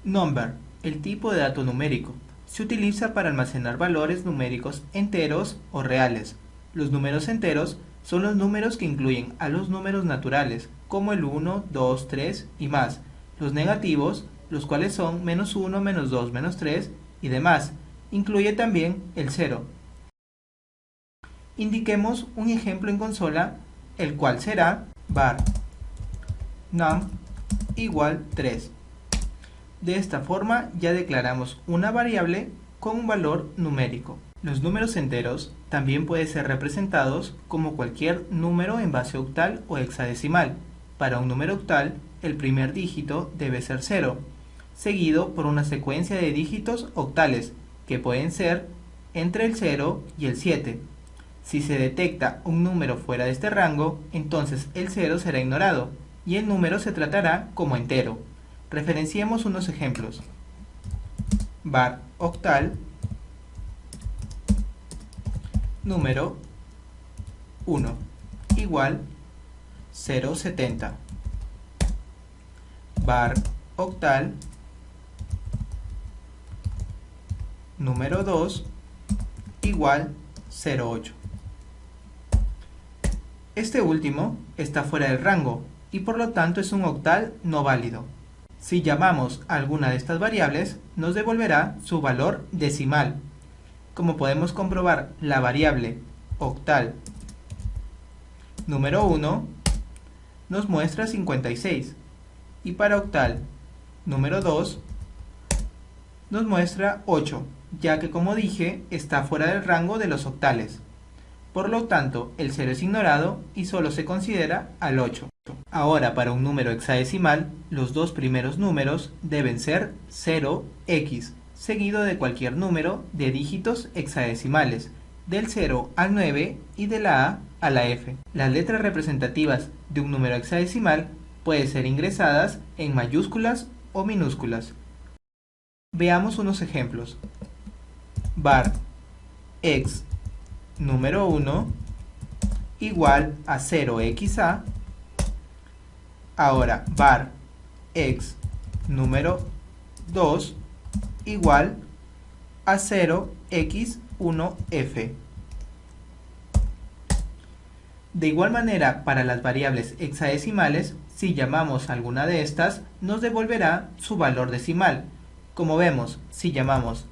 Number, el tipo de dato numérico. Se utiliza para almacenar valores numéricos enteros o reales. Los números enteros son los números que incluyen a los números naturales, como el 1, 2, 3 y más. Los negativos, los cuales son menos 1, menos 2, menos 3 y demás. Incluye también el 0. Indiquemos un ejemplo en consola, el cual será var num igual 3. De esta forma ya declaramos una variable con un valor numérico. Los números enteros también pueden ser representados como cualquier número en base octal o hexadecimal. Para un número octal, el primer dígito debe ser 0, seguido por una secuencia de dígitos octales, que pueden ser entre el 0 y el 7. Si se detecta un número fuera de este rango, entonces el 0 será ignorado y el número se tratará como entero. Referenciemos unos ejemplos. Var octal número 1 igual 0,70. Var octal número 2 igual 0,8. Este último está fuera del rango y por lo tanto es un octal no válido. Si llamamos a alguna de estas variables, nos devolverá su valor decimal. Como podemos comprobar, la variable octal número 1 nos muestra 56 y para octal número 2 nos muestra 8, ya que como dije está fuera del rango de los octales. Por lo tanto, el 0 es ignorado y solo se considera al 8. Ahora, para un número hexadecimal, los dos primeros números deben ser 0x, seguido de cualquier número de dígitos hexadecimales, del 0 al 9 y de la A a la F. Las letras representativas de un número hexadecimal pueden ser ingresadas en mayúsculas o minúsculas. Veamos unos ejemplos. Var x número 1 igual a 0xa. Ahora var x número 2 igual a 0x1f. De igual manera, para las variables hexadecimales, si llamamos a alguna de estas, nos devolverá su valor decimal. Como vemos, si llamamos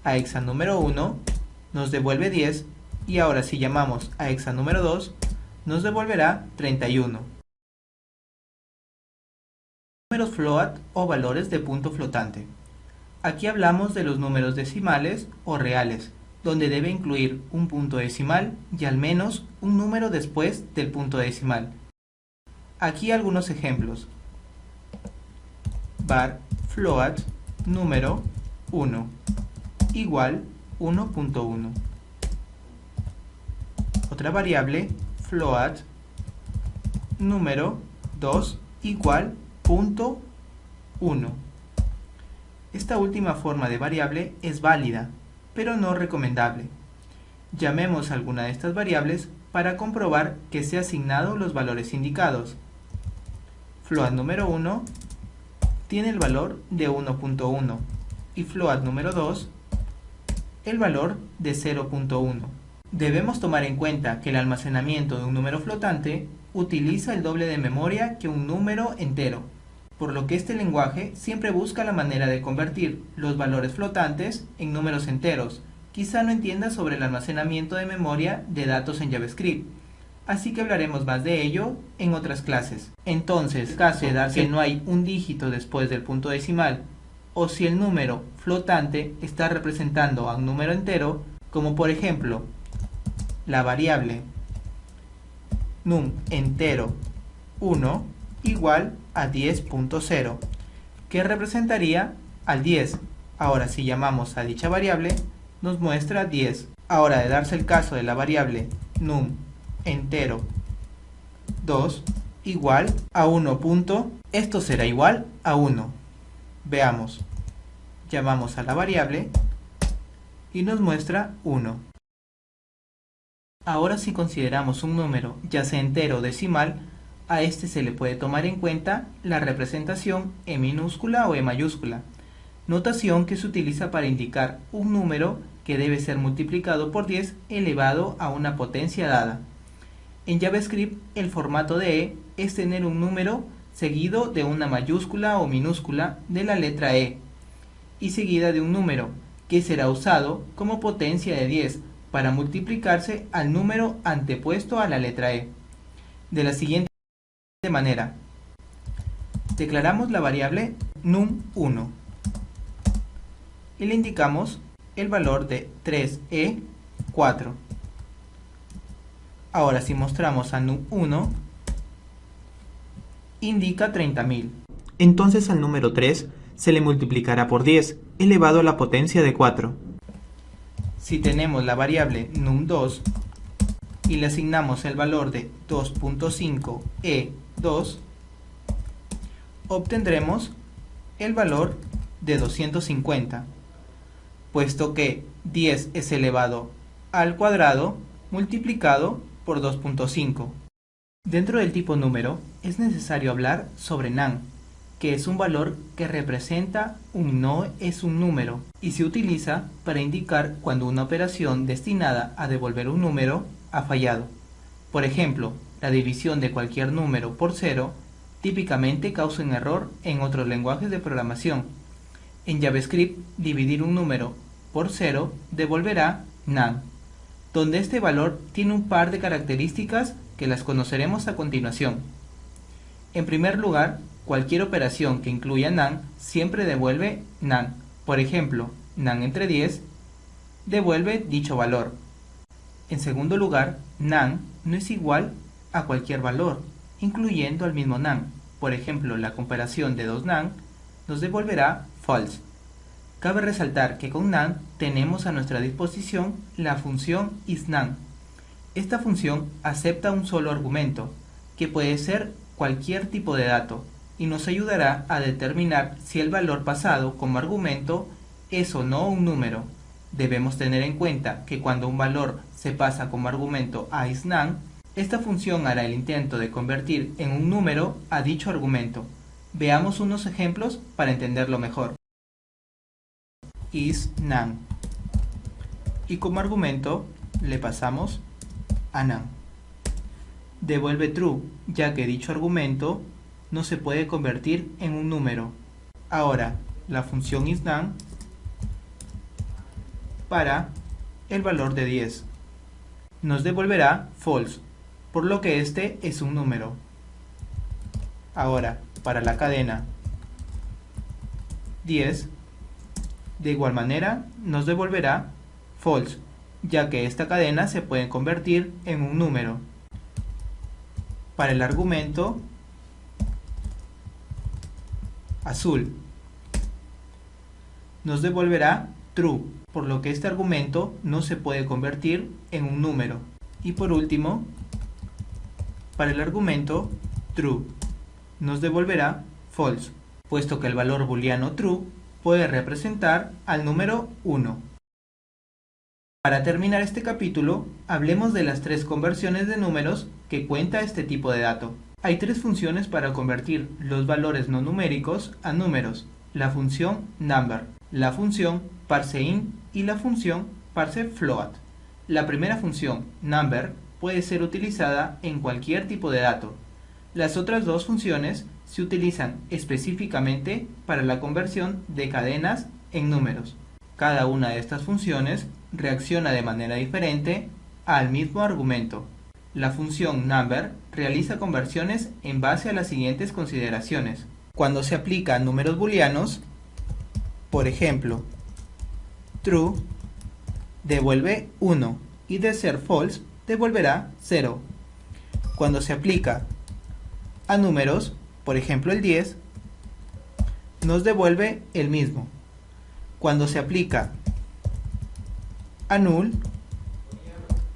a hexa número 1, nos devuelve 10, y ahora si llamamos a hexa número 2, nos devolverá 31. Números float o valores de punto flotante. Aquí hablamos de los números decimales o reales, donde debe incluir un punto decimal y al menos un número después del punto decimal. Aquí algunos ejemplos. Var float número 1 igual 1.1. Otra variable float número 2 igual 0.1. Esta última forma de variable es válida, pero no recomendable. Llamemos a alguna de estas variables para comprobar que se han asignado los valores indicados. Float número 1 tiene el valor de 1.1 y float número 2 el valor de 0.1. Debemos tomar en cuenta que el almacenamiento de un número flotante utiliza el doble de memoria que un número entero, por lo que este lenguaje siempre busca la manera de convertir los valores flotantes en números enteros. Quizá no entienda sobre el almacenamiento de memoria de datos en JavaScript, así que hablaremos más de ello en otras clases. Entonces, en caso de dar que no hay un dígito después del punto decimal, o si el número flotante está representando a un número entero, como por ejemplo, la variable num entero 1 igual a 10.0, que representaría al 10. Ahora si llamamos a dicha variable, nos muestra 10. Ahora, de darse el caso de la variable num entero 2 igual a 1. Esto será igual a 1. Veamos. Llamamos a la variable y nos muestra 1. Ahora, si consideramos un número, ya sea entero o decimal, a este se le puede tomar en cuenta la representación E minúscula o E mayúscula. notación que se utiliza para indicar un número que debe ser multiplicado por 10 elevado a una potencia dada. En JavaScript, el formato de E es tener un número seguido de una mayúscula o minúscula de la letra E y seguida de un número que será usado como potencia de 10 para multiplicarse al número antepuesto a la letra E. De la siguiente manera: declaramos la variable num1 y le indicamos el valor de 3e4. Ahora, si mostramos a num1, indica 30.000. Entonces al número 3 se le multiplicará por 10 elevado a la potencia de 4. Si tenemos la variable num2 y le asignamos el valor de 2.5e2, obtendremos el valor de 250, puesto que 10 es elevado al cuadrado multiplicado por 2.5. Dentro del tipo número es necesario hablar sobre nan, que es un valor que representa un no es un número y se utiliza para indicar cuando una operación destinada a devolver un número ha fallado. Por ejemplo, la división de cualquier número por 0 típicamente causa un error en otros lenguajes de programación. En JavaScript, dividir un número por 0 devolverá nan, donde este valor tiene un par de características que las conoceremos a continuación. En primer lugar, cualquier operación que incluya nan siempre devuelve nan. Por ejemplo, nan entre 10 devuelve dicho valor. En segundo lugar, nan no es igual a cualquier valor, incluyendo al mismo nan. Por ejemplo, la comparación de dos nan nos devolverá false. Cabe resaltar que con nan tenemos a nuestra disposición la función isNan. Esta función acepta un solo argumento, que puede ser cualquier tipo de dato, y nos ayudará a determinar si el valor pasado como argumento es o no un número. Debemos tener en cuenta que cuando un valor se pasa como argumento a isNan, esta función hará el intento de convertir en un número a dicho argumento. Veamos unos ejemplos para entenderlo mejor. isNan, y como argumento le pasamos a nan. Devuelve true, ya que dicho argumento no se puede convertir en un número. Ahora, la función isNan para el valor de 10 nos devolverá false, por lo que este es un número. Ahora, para la cadena 10, de igual manera nos devolverá false, ya que esta cadena se puede convertir en un número. Para el argumento azul nos devolverá true, por lo que este argumento no se puede convertir en un número. Y por último, para el argumento true nos devolverá false, puesto que el valor booleano true puede representar al número 1. Para terminar este capítulo, hablemos de las tres conversiones de números que cuenta este tipo de dato. Hay tres funciones para convertir los valores no numéricos a números: la función number, la función parseInt y la función parseFloat. La primera función, number, puede ser utilizada en cualquier tipo de dato. Las otras dos funciones se utilizan específicamente para la conversión de cadenas en números. Cada una de estas funciones reacciona de manera diferente al mismo argumento. La función number realiza conversiones en base a las siguientes consideraciones. Cuando se aplica a números booleanos, por ejemplo, true devuelve 1 y de ser false devolverá 0. Cuando se aplica a números, por ejemplo el 10, nos devuelve el mismo. Cuando se aplica a null,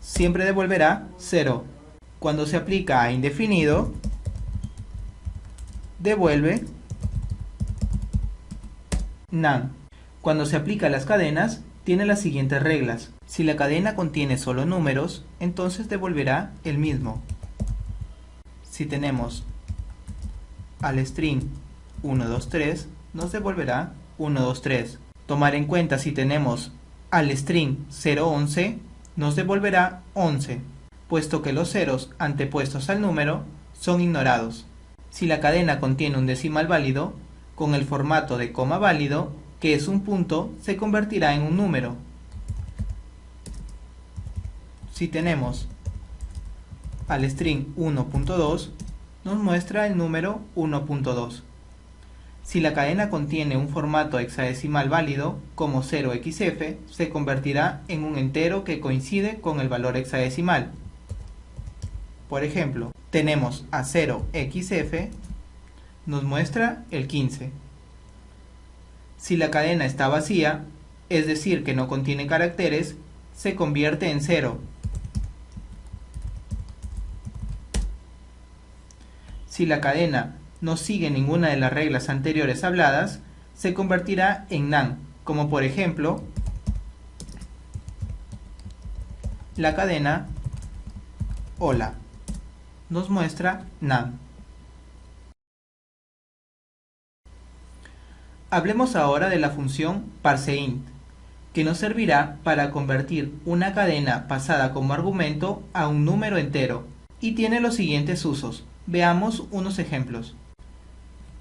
siempre devolverá 0. Cuando se aplica a indefinido, devuelve nan. Cuando se aplica a las cadenas, tiene las siguientes reglas. Si la cadena contiene solo números, entonces devolverá el mismo. Si tenemos al string 1, 2, 3, nos devolverá 1, 2, 3. Tomar en cuenta si tenemos al string 0, 11, nos devolverá 11, puesto que los ceros antepuestos al número son ignorados. Si la cadena contiene un decimal válido, con el formato de coma válido, que es un punto, se convertirá en un número. Si tenemos al string 1.2, nos muestra el número 1.2. Si la cadena contiene un formato hexadecimal válido, como 0xf, se convertirá en un entero que coincide con el valor hexadecimal. Por ejemplo, tenemos a 0xf, nos muestra el 15. Si la cadena está vacía, es decir, que no contiene caracteres, se convierte en 0. Si la cadena no sigue ninguna de las reglas anteriores habladas, se convertirá en NaN, como por ejemplo, la cadena hola nos muestra NaN. Hablemos ahora de la función parseInt, que nos servirá para convertir una cadena pasada como argumento a un número entero, y tiene los siguientes usos. Veamos unos ejemplos.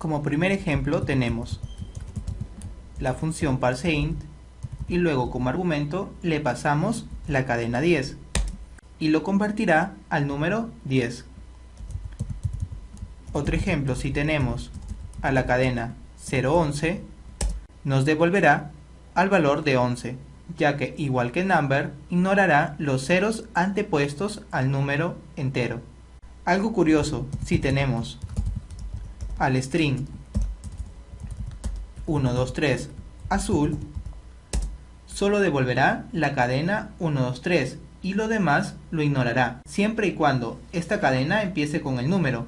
Como primer ejemplo tenemos la función parseInt y luego como argumento le pasamos la cadena 10 y lo convertirá al número 10. Otro ejemplo, si tenemos a la cadena 011, nos devolverá al valor de 11, ya que igual que number, ignorará los ceros antepuestos al número entero. Algo curioso, si tenemos al string 1, 2, 3 azul, solo devolverá la cadena 1, 2, 3 y lo demás lo ignorará, siempre y cuando esta cadena empiece con el número.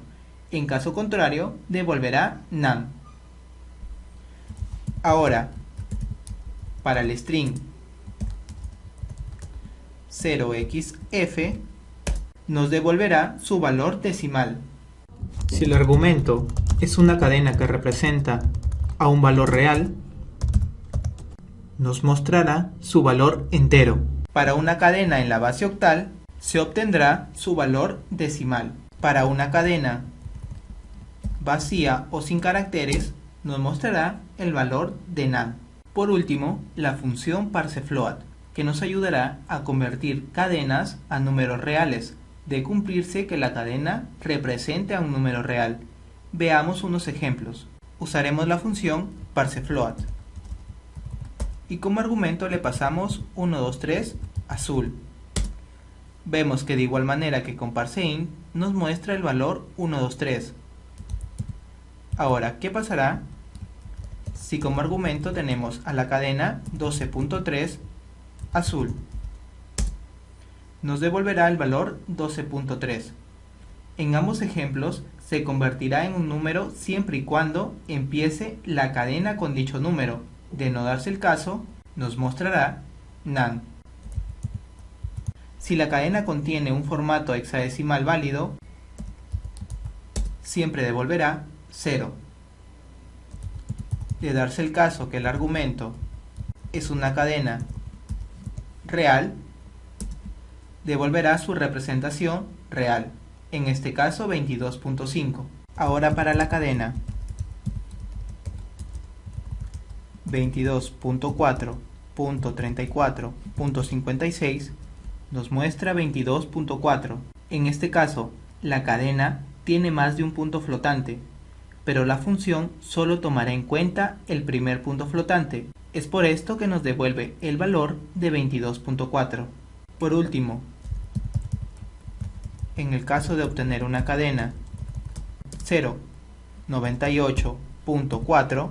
En caso contrario, devolverá NaN. Ahora, para el string 0xf, nos devolverá su valor decimal. Si el argumento es una cadena que representa a un valor real, nos mostrará su valor entero. Para una cadena en la base octal, se obtendrá su valor decimal. Para una cadena vacía o sin caracteres, nos mostrará el valor de NaN. Por último, la función parseFloat, que nos ayudará a convertir cadenas a números reales, de cumplirse que la cadena represente a un número real. Veamos unos ejemplos. Usaremos la función parseFloat y como argumento le pasamos 1, 2, 3 azul. Vemos que de igual manera que con parseInt nos muestra el valor 1, 2, 3. Ahora, ¿qué pasará si como argumento tenemos a la cadena 12.3 azul? Nos devolverá el valor 12.3. En ambos ejemplos se convertirá en un número siempre y cuando empiece la cadena con dicho número. De no darse el caso, nos mostrará NaN. Si la cadena contiene un formato hexadecimal válido, siempre devolverá 0. De darse el caso que el argumento es una cadena real, devolverá su representación real, en este caso 22.5. Ahora para la cadena 22.4.34.56 nos muestra 22.4. En este caso, la cadena tiene más de un punto flotante, pero la función solo tomará en cuenta el primer punto flotante. Es por esto que nos devuelve el valor de 22.4. Por último, en el caso de obtener una cadena 0.98.4,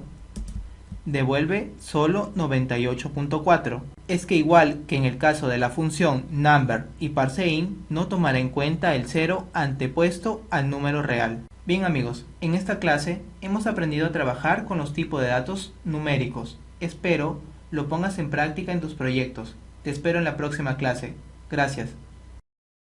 devuelve solo 98.4. Es que igual que en el caso de la función number y parseInt, no tomará en cuenta el 0 antepuesto al número real. Bien amigos, en esta clase hemos aprendido a trabajar con los tipos de datos numéricos. Espero lo pongas en práctica en tus proyectos. Te espero en la próxima clase. Gracias.